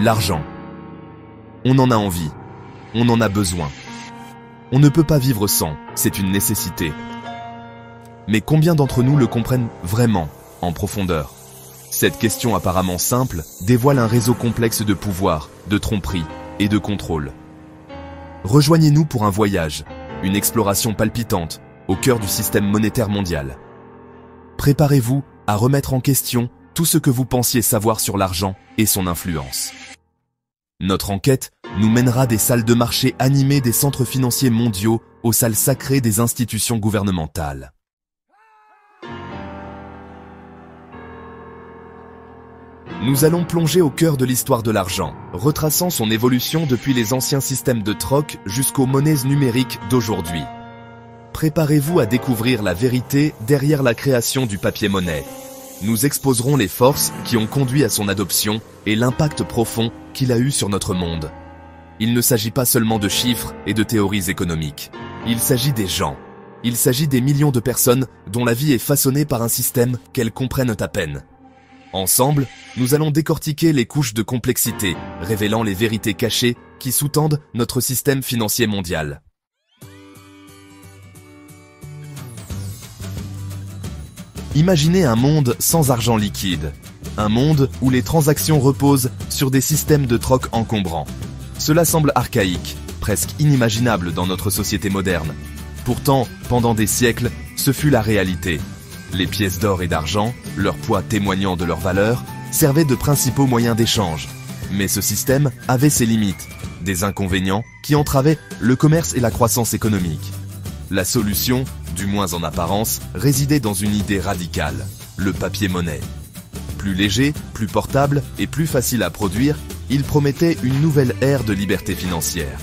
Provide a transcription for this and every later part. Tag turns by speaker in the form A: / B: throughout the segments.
A: L'argent. On en a envie. On en a besoin. On ne peut pas vivre sans, c'est une nécessité. Mais combien d'entre nous le comprennent vraiment, en profondeur? Cette question apparemment simple dévoile un réseau complexe de pouvoir, de tromperie et de contrôle. Rejoignez-nous pour un voyage, une exploration palpitante, au cœur du système monétaire mondial. Préparez-vous à remettre en question tout ce que vous pensiez savoir sur l'argent et son influence. Notre enquête nous mènera des salles de marché animées des centres financiers mondiaux aux salles sacrées des institutions gouvernementales. Nous allons plonger au cœur de l'histoire de l'argent, retraçant son évolution depuis les anciens systèmes de troc jusqu'aux monnaies numériques d'aujourd'hui. Préparez-vous à découvrir la vérité derrière la création du papier-monnaie. Nous exposerons les forces qui ont conduit à son adoption et l'impact profond qu'il a eu sur notre monde. Il ne s'agit pas seulement de chiffres et de théories économiques. Il s'agit des gens. Il s'agit des millions de personnes dont la vie est façonnée par un système qu'elles comprennent à peine. Ensemble, nous allons décortiquer les couches de complexité, révélant les vérités cachées qui sous-tendent notre système financier mondial. Imaginez un monde sans argent liquide. Un monde où les transactions reposent sur des systèmes de troc encombrants. Cela semble archaïque, presque inimaginable dans notre société moderne. Pourtant, pendant des siècles, ce fut la réalité. Les pièces d'or et d'argent, leur poids témoignant de leur valeur, servaient de principaux moyens d'échange. Mais ce système avait ses limites, des inconvénients qui entravaient le commerce et la croissance économique. La solution, du moins en apparence, résidait dans une idée radicale, le papier-monnaie. Plus léger, plus portable et plus facile à produire, il promettait une nouvelle ère de liberté financière.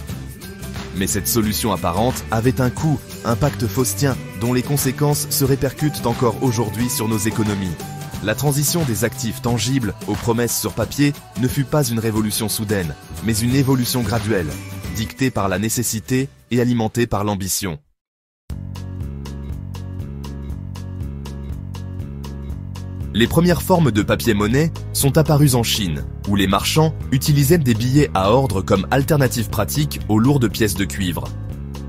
A: Mais cette solution apparente avait un coût, un pacte faustien, dont les conséquences se répercutent encore aujourd'hui sur nos économies. La transition des actifs tangibles aux promesses sur papier ne fut pas une révolution soudaine, mais une évolution graduelle, dictée par la nécessité et alimentée par l'ambition. Les premières formes de papier-monnaie sont apparues en Chine, où les marchands utilisaient des billets à ordre comme alternative pratique aux lourdes pièces de cuivre.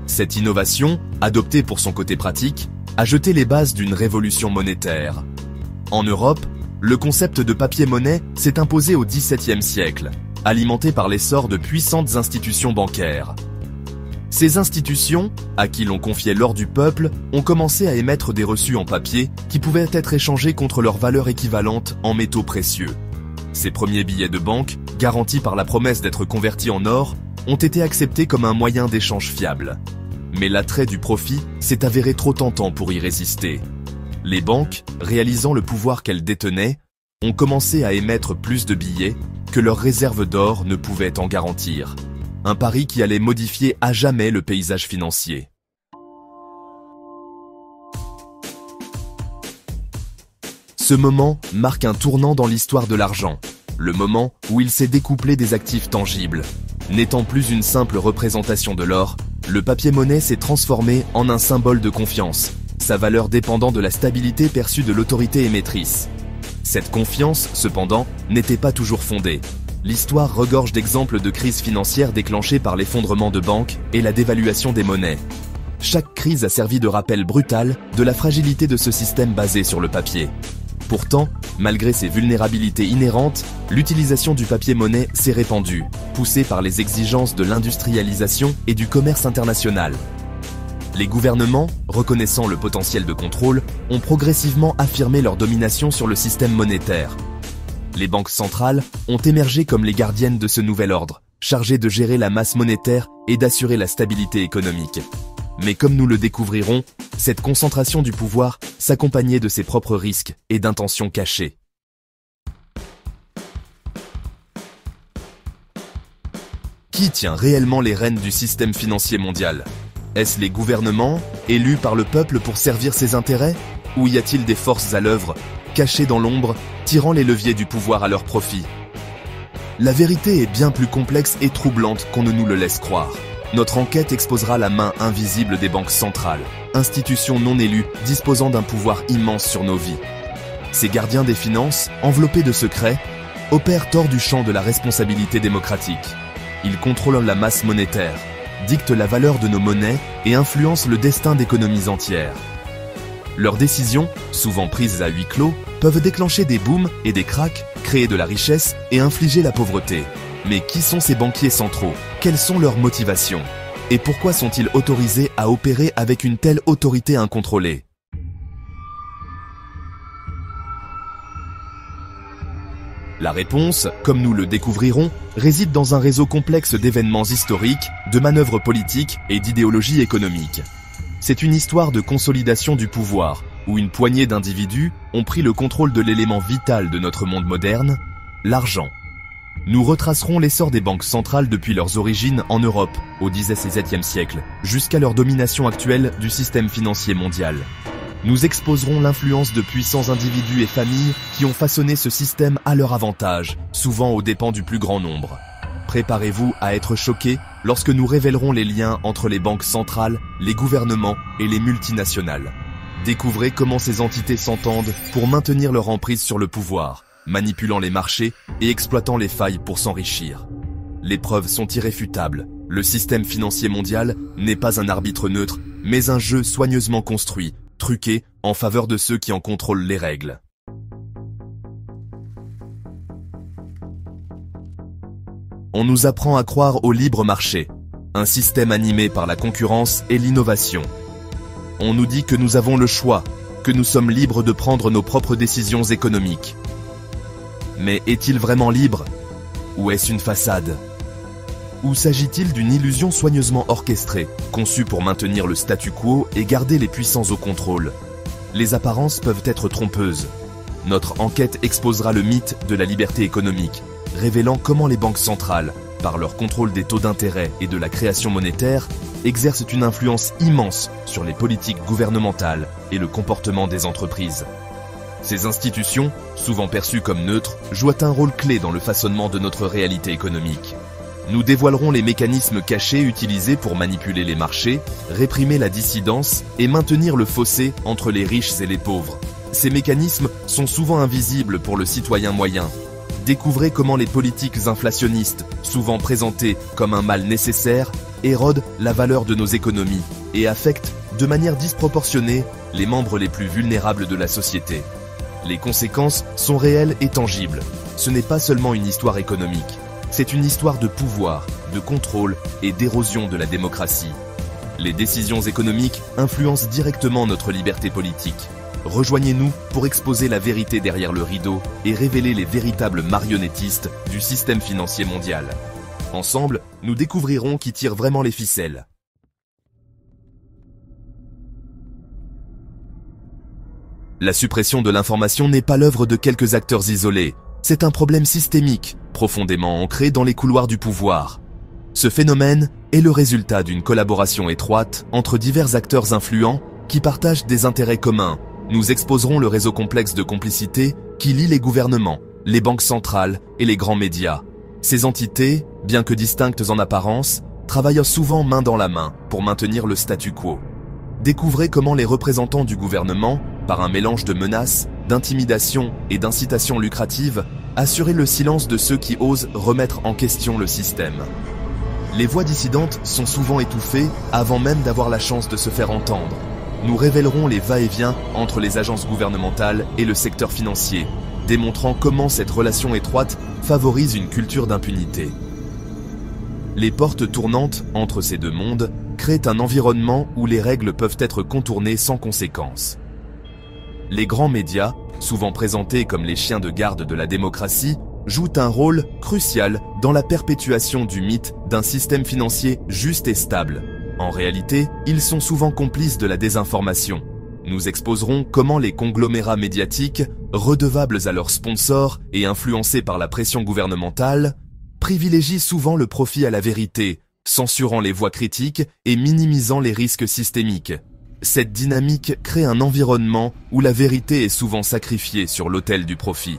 A: Cette innovation, adoptée pour son côté pratique, a jeté les bases d'une révolution monétaire. En Europe, le concept de papier-monnaie s'est imposé au XVIIe siècle, alimenté par l'essor de puissantes institutions bancaires. Ces institutions, à qui l'on confiait l'or du peuple, ont commencé à émettre des reçus en papier qui pouvaient être échangés contre leur valeur équivalente en métaux précieux. Ces premiers billets de banque, garantis par la promesse d'être convertis en or, ont été acceptés comme un moyen d'échange fiable. Mais l'attrait du profit s'est avéré trop tentant pour y résister. Les banques, réalisant le pouvoir qu'elles détenaient, ont commencé à émettre plus de billets que leurs réserves d'or ne pouvaient en garantir. Un pari qui allait modifier à jamais le paysage financier. Ce moment marque un tournant dans l'histoire de l'argent, le moment où il s'est découplé des actifs tangibles. N'étant plus une simple représentation de l'or, le papier-monnaie s'est transformé en un symbole de confiance, sa valeur dépendant de la stabilité perçue de l'autorité émettrice. Cette confiance, cependant, n'était pas toujours fondée. L'histoire regorge d'exemples de crises financières déclenchées par l'effondrement de banques et la dévaluation des monnaies. Chaque crise a servi de rappel brutal de la fragilité de ce système basé sur le papier. Pourtant, malgré ses vulnérabilités inhérentes, l'utilisation du papier-monnaie s'est répandue, poussée par les exigences de l'industrialisation et du commerce international. Les gouvernements, reconnaissant le potentiel de contrôle, ont progressivement affirmé leur domination sur le système monétaire. Les banques centrales ont émergé comme les gardiennes de ce nouvel ordre, chargées de gérer la masse monétaire et d'assurer la stabilité économique. Mais comme nous le découvrirons, cette concentration du pouvoir s'accompagnait de ses propres risques et d'intentions cachées. Qui tient réellement les rênes du système financier mondial? Est-ce les gouvernements, élus par le peuple pour servir ses intérêts? Ou y a-t-il des forces à l'œuvre, cachées dans l'ombre, tirant les leviers du pouvoir à leur profit? La vérité est bien plus complexe et troublante qu'on ne nous le laisse croire. Notre enquête exposera la main invisible des banques centrales, institutions non élues disposant d'un pouvoir immense sur nos vies. Ces gardiens des finances, enveloppés de secrets, opèrent hors du champ de la responsabilité démocratique. Ils contrôlent la masse monétaire, dictent la valeur de nos monnaies et influencent le destin d'économies entières. Leurs décisions, souvent prises à huis clos, peuvent déclencher des booms et des cracks, créer de la richesse et infliger la pauvreté. Mais qui sont ces banquiers centraux? Quelles sont leurs motivations? Et pourquoi sont-ils autorisés à opérer avec une telle autorité incontrôlée? La réponse, comme nous le découvrirons, réside dans un réseau complexe d'événements historiques, de manœuvres politiques et d'idéologies économiques. C'est une histoire de consolidation du pouvoir, où une poignée d'individus ont pris le contrôle de l'élément vital de notre monde moderne, l'argent. Nous retracerons l'essor des banques centrales depuis leurs origines en Europe, au XVIIe siècle, jusqu'à leur domination actuelle du système financier mondial. Nous exposerons l'influence de puissants individus et familles qui ont façonné ce système à leur avantage, souvent aux dépens du plus grand nombre. Préparez-vous à être choqués lorsque nous révélerons les liens entre les banques centrales, les gouvernements et les multinationales. Découvrez comment ces entités s'entendent pour maintenir leur emprise sur le pouvoir, manipulant les marchés et exploitant les failles pour s'enrichir. Les preuves sont irréfutables. Le système financier mondial n'est pas un arbitre neutre, mais un jeu soigneusement construit, truqué en faveur de ceux qui en contrôlent les règles. On nous apprend à croire au libre marché, un système animé par la concurrence et l'innovation. On nous dit que nous avons le choix, que nous sommes libres de prendre nos propres décisions économiques. Mais est-il vraiment libre? Ou est-ce une façade? Ou s'agit-il d'une illusion soigneusement orchestrée, conçue pour maintenir le statu quo et garder les puissants au contrôle? Les apparences peuvent être trompeuses. Notre enquête exposera le mythe de la liberté économique, révélant comment les banques centrales, par leur contrôle des taux d'intérêt et de la création monétaire, exercent une influence immense sur les politiques gouvernementales et le comportement des entreprises. Ces institutions, souvent perçues comme neutres, jouent un rôle clé dans le façonnement de notre réalité économique. Nous dévoilerons les mécanismes cachés utilisés pour manipuler les marchés, réprimer la dissidence et maintenir le fossé entre les riches et les pauvres. Ces mécanismes sont souvent invisibles pour le citoyen moyen. Découvrez comment les politiques inflationnistes, souvent présentées comme un mal nécessaire, érodent la valeur de nos économies et affectent, de manière disproportionnée, les membres les plus vulnérables de la société. Les conséquences sont réelles et tangibles. Ce n'est pas seulement une histoire économique. C'est une histoire de pouvoir, de contrôle et d'érosion de la démocratie. Les décisions économiques influencent directement notre liberté politique. Rejoignez-nous pour exposer la vérité derrière le rideau et révéler les véritables marionnettistes du système financier mondial. Ensemble, nous découvrirons qui tire vraiment les ficelles. La suppression de l'information n'est pas l'œuvre de quelques acteurs isolés. C'est un problème systémique, profondément ancré dans les couloirs du pouvoir. Ce phénomène est le résultat d'une collaboration étroite entre divers acteurs influents qui partagent des intérêts communs. Nous exposerons le réseau complexe de complicité qui lie les gouvernements, les banques centrales et les grands médias. Ces entités, bien que distinctes en apparence, travaillent souvent main dans la main pour maintenir le statu quo. Découvrez comment les représentants du gouvernement, par un mélange de menaces, d'intimidation et d'incitation lucrative, assurer le silence de ceux qui osent remettre en question le système. Les voix dissidentes sont souvent étouffées avant même d'avoir la chance de se faire entendre. Nous révélerons les va-et-vient entre les agences gouvernementales et le secteur financier, démontrant comment cette relation étroite favorise une culture d'impunité. Les portes tournantes entre ces deux mondes créent un environnement où les règles peuvent être contournées sans conséquence. Les grands médias, souvent présentés comme les chiens de garde de la démocratie, jouent un rôle crucial dans la perpétuation du mythe d'un système financier juste et stable. En réalité, ils sont souvent complices de la désinformation. Nous exposerons comment les conglomérats médiatiques, redevables à leurs sponsors et influencés par la pression gouvernementale, privilégient souvent le profit à la vérité, censurant les voix critiques et minimisant les risques systémiques. Cette dynamique crée un environnement où la vérité est souvent sacrifiée sur l'autel du profit.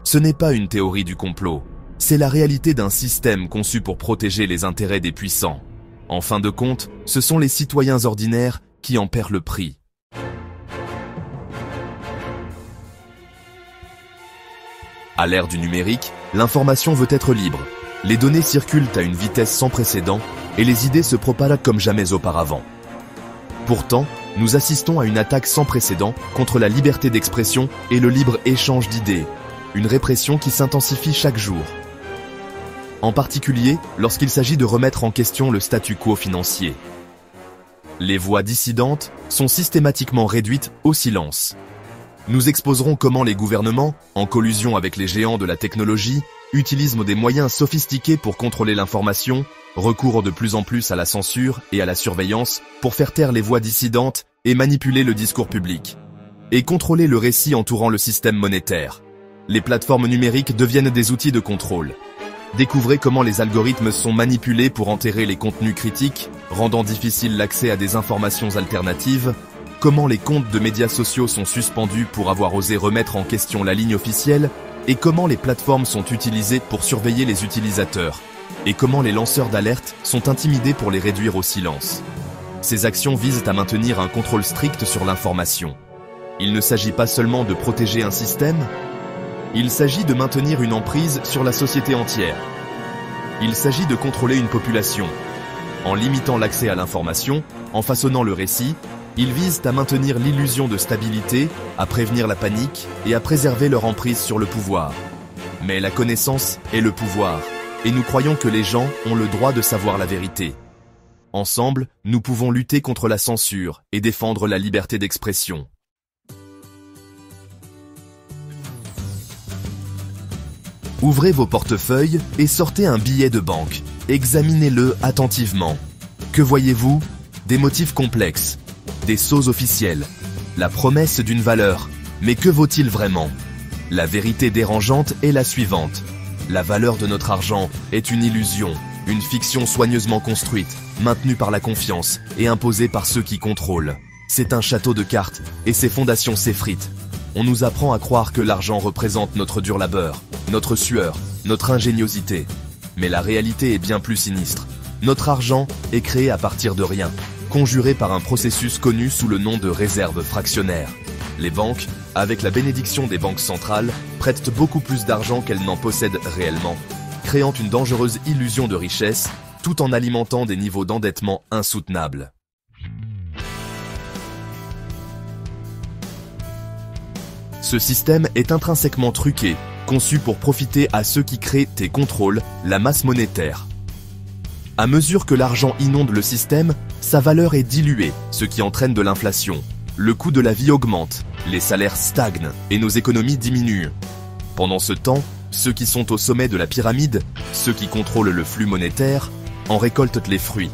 A: Ce n'est pas une théorie du complot, c'est la réalité d'un système conçu pour protéger les intérêts des puissants. En fin de compte, ce sont les citoyens ordinaires qui en paient le prix. À l'ère du numérique, l'information veut être libre. Les données circulent à une vitesse sans précédent et les idées se propagent comme jamais auparavant. Pourtant, nous assistons à une attaque sans précédent contre la liberté d'expression et le libre échange d'idées, une répression qui s'intensifie chaque jour. En particulier, lorsqu'il s'agit de remettre en question le statu quo financier. Les voix dissidentes sont systématiquement réduites au silence. Nous exposerons comment les gouvernements, en collusion avec les géants de la technologie, utilisent des moyens sophistiqués pour contrôler l'information, recourent de plus en plus à la censure et à la surveillance pour faire taire les voix dissidentes et manipuler le discours public. Et contrôler le récit entourant le système monétaire. Les plateformes numériques deviennent des outils de contrôle. Découvrez comment les algorithmes sont manipulés pour enterrer les contenus critiques, rendant difficile l'accès à des informations alternatives, comment les comptes de médias sociaux sont suspendus pour avoir osé remettre en question la ligne officielle, et comment les plateformes sont utilisées pour surveiller les utilisateurs, et comment les lanceurs d'alerte sont intimidés pour les réduire au silence. Ces actions visent à maintenir un contrôle strict sur l'information. Il ne s'agit pas seulement de protéger un système, il s'agit de maintenir une emprise sur la société entière. Il s'agit de contrôler une population. En limitant l'accès à l'information, en façonnant le récit, ils visent à maintenir l'illusion de stabilité, à prévenir la panique et à préserver leur emprise sur le pouvoir. Mais la connaissance est le pouvoir, et nous croyons que les gens ont le droit de savoir la vérité. Ensemble, nous pouvons lutter contre la censure et défendre la liberté d'expression. Ouvrez vos portefeuilles et sortez un billet de banque. Examinez-le attentivement. Que voyez-vous? Des motifs complexes, des sceaux officiels, la promesse d'une valeur. Mais que vaut-il vraiment? La vérité dérangeante est la suivante. La valeur de notre argent est une illusion, une fiction soigneusement construite, maintenue par la confiance et imposée par ceux qui contrôlent. C'est un château de cartes et ses fondations s'effritent. On nous apprend à croire que l'argent représente notre dur labeur, notre sueur, notre ingéniosité. Mais la réalité est bien plus sinistre. Notre argent est créé à partir de rien, conjuré par un processus connu sous le nom de réserve fractionnaire. Les banques, avec la bénédiction des banques centrales, prêtent beaucoup plus d'argent qu'elles n'en possèdent réellement, créant une dangereuse illusion de richesse, tout en alimentant des niveaux d'endettement insoutenables. Ce système est intrinsèquement truqué, conçu pour profiter à ceux qui créent et contrôlent la masse monétaire. À mesure que l'argent inonde le système, sa valeur est diluée, ce qui entraîne de l'inflation. Le coût de la vie augmente, les salaires stagnent et nos économies diminuent. Pendant ce temps, ceux qui sont au sommet de la pyramide, ceux qui contrôlent le flux monétaire, en récoltent les fruits.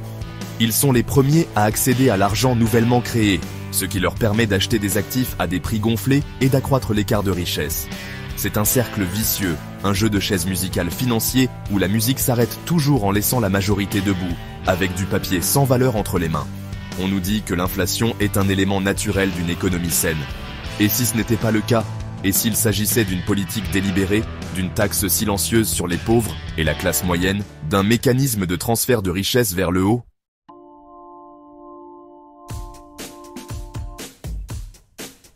A: Ils sont les premiers à accéder à l'argent nouvellement créé, ce qui leur permet d'acheter des actifs à des prix gonflés et d'accroître l'écart de richesse. C'est un cercle vicieux, un jeu de chaises musicales financier où la musique s'arrête toujours en laissant la majorité debout, avec du papier sans valeur entre les mains. On nous dit que l'inflation est un élément naturel d'une économie saine. Et si ce n'était pas le cas? Et s'il s'agissait d'une politique délibérée, d'une taxe silencieuse sur les pauvres et la classe moyenne, d'un mécanisme de transfert de richesse vers le haut?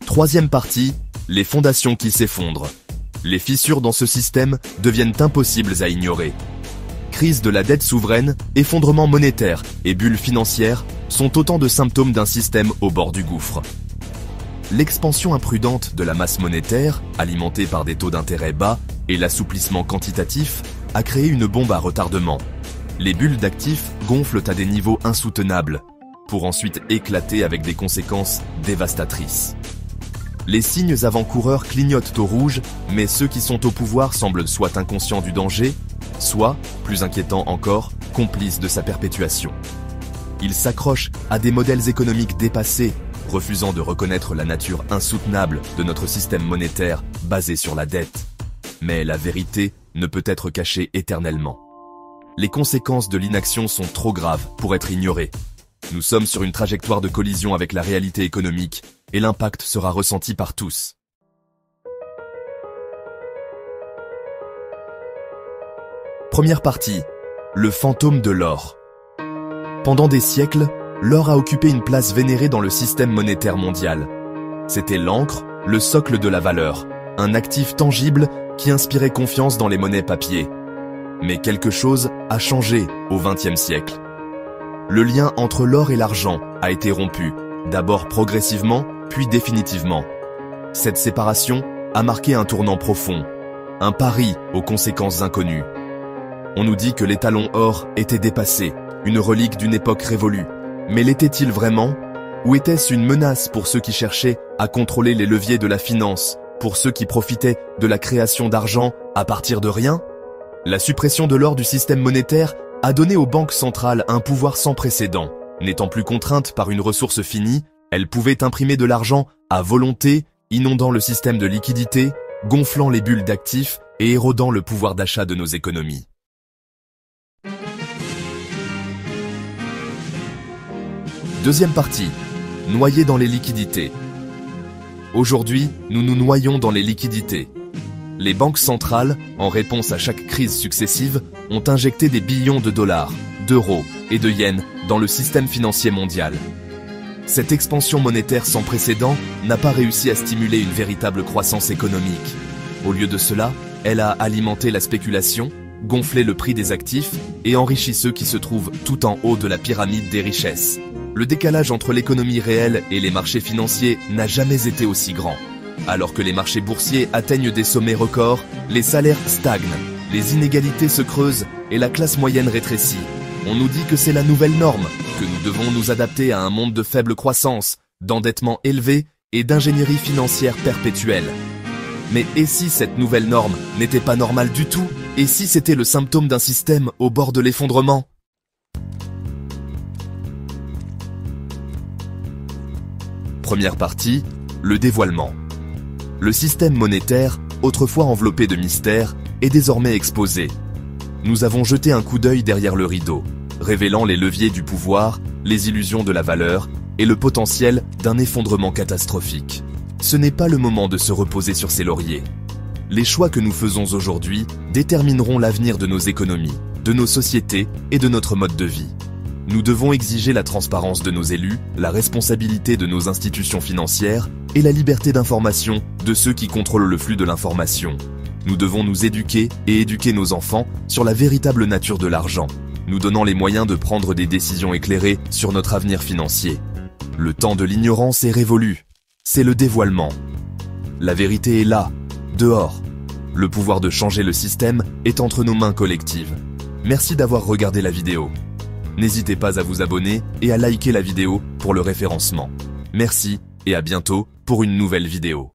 A: Troisième partie, les fondations qui s'effondrent. Les fissures dans ce système deviennent impossibles à ignorer. Crise de la dette souveraine, effondrement monétaire et bulle financière sont autant de symptômes d'un système au bord du gouffre. L'expansion imprudente de la masse monétaire, alimentée par des taux d'intérêt bas et l'assouplissement quantitatif, a créé une bombe à retardement. Les bulles d'actifs gonflent à des niveaux insoutenables, pour ensuite éclater avec des conséquences dévastatrices. Les signes avant-coureurs clignotent au rouge, mais ceux qui sont au pouvoir semblent soit inconscients du danger, soit, plus inquiétant encore, complices de sa perpétuation. Ils s'accrochent à des modèles économiques dépassés, refusant de reconnaître la nature insoutenable de notre système monétaire basé sur la dette. Mais la vérité ne peut être cachée éternellement. Les conséquences de l'inaction sont trop graves pour être ignorées. Nous sommes sur une trajectoire de collision avec la réalité économique et l'impact sera ressenti par tous. Première partie, le fantôme de l'or. Pendant des siècles, l'or a occupé une place vénérée dans le système monétaire mondial. C'était l'encre, le socle de la valeur, un actif tangible qui inspirait confiance dans les monnaies papier. Mais quelque chose a changé au XXe siècle. Le lien entre l'or et l'argent a été rompu, d'abord progressivement, puis définitivement. Cette séparation a marqué un tournant profond, un pari aux conséquences inconnues. On nous dit que l'étalon or était dépassé, une relique d'une époque révolue. Mais l'était-il vraiment? Ou était-ce une menace pour ceux qui cherchaient à contrôler les leviers de la finance, pour ceux qui profitaient de la création d'argent à partir de rien? La suppression de l'or du système monétaire a donné aux banques centrales un pouvoir sans précédent. N'étant plus contraintes par une ressource finie, elles pouvaient imprimer de l'argent à volonté, inondant le système de liquidité, gonflant les bulles d'actifs et érodant le pouvoir d'achat de nos économies. Deuxième partie, noyés dans les liquidités. Aujourd'hui, nous nous noyons dans les liquidités. Les banques centrales, en réponse à chaque crise successive, ont injecté des billions de dollars, d'euros et de yens dans le système financier mondial. Cette expansion monétaire sans précédent n'a pas réussi à stimuler une véritable croissance économique. Au lieu de cela, elle a alimenté la spéculation, gonflé le prix des actifs et enrichi ceux qui se trouvent tout en haut de la pyramide des richesses. Le décalage entre l'économie réelle et les marchés financiers n'a jamais été aussi grand. Alors que les marchés boursiers atteignent des sommets records, les salaires stagnent, les inégalités se creusent et la classe moyenne rétrécit. On nous dit que c'est la nouvelle norme, que nous devons nous adapter à un monde de faible croissance, d'endettement élevé et d'ingénierie financière perpétuelle. Mais et si cette nouvelle norme n'était pas normale du tout? Et si c'était le symptôme d'un système au bord de l'effondrement? Première partie, le dévoilement. Le système monétaire, autrefois enveloppé de mystère, est désormais exposé. Nous avons jeté un coup d'œil derrière le rideau, révélant les leviers du pouvoir, les illusions de la valeur et le potentiel d'un effondrement catastrophique. Ce n'est pas le moment de se reposer sur ses lauriers. Les choix que nous faisons aujourd'hui détermineront l'avenir de nos économies, de nos sociétés et de notre mode de vie. Nous devons exiger la transparence de nos élus, la responsabilité de nos institutions financières et la liberté d'information de ceux qui contrôlent le flux de l'information. Nous devons nous éduquer et éduquer nos enfants sur la véritable nature de l'argent, nous donnant les moyens de prendre des décisions éclairées sur notre avenir financier. Le temps de l'ignorance est révolu. C'est le dévoilement. La vérité est là, dehors. Le pouvoir de changer le système est entre nos mains collectives. Merci d'avoir regardé la vidéo. N'hésitez pas à vous abonner et à liker la vidéo pour le référencement. Merci et à bientôt pour une nouvelle vidéo.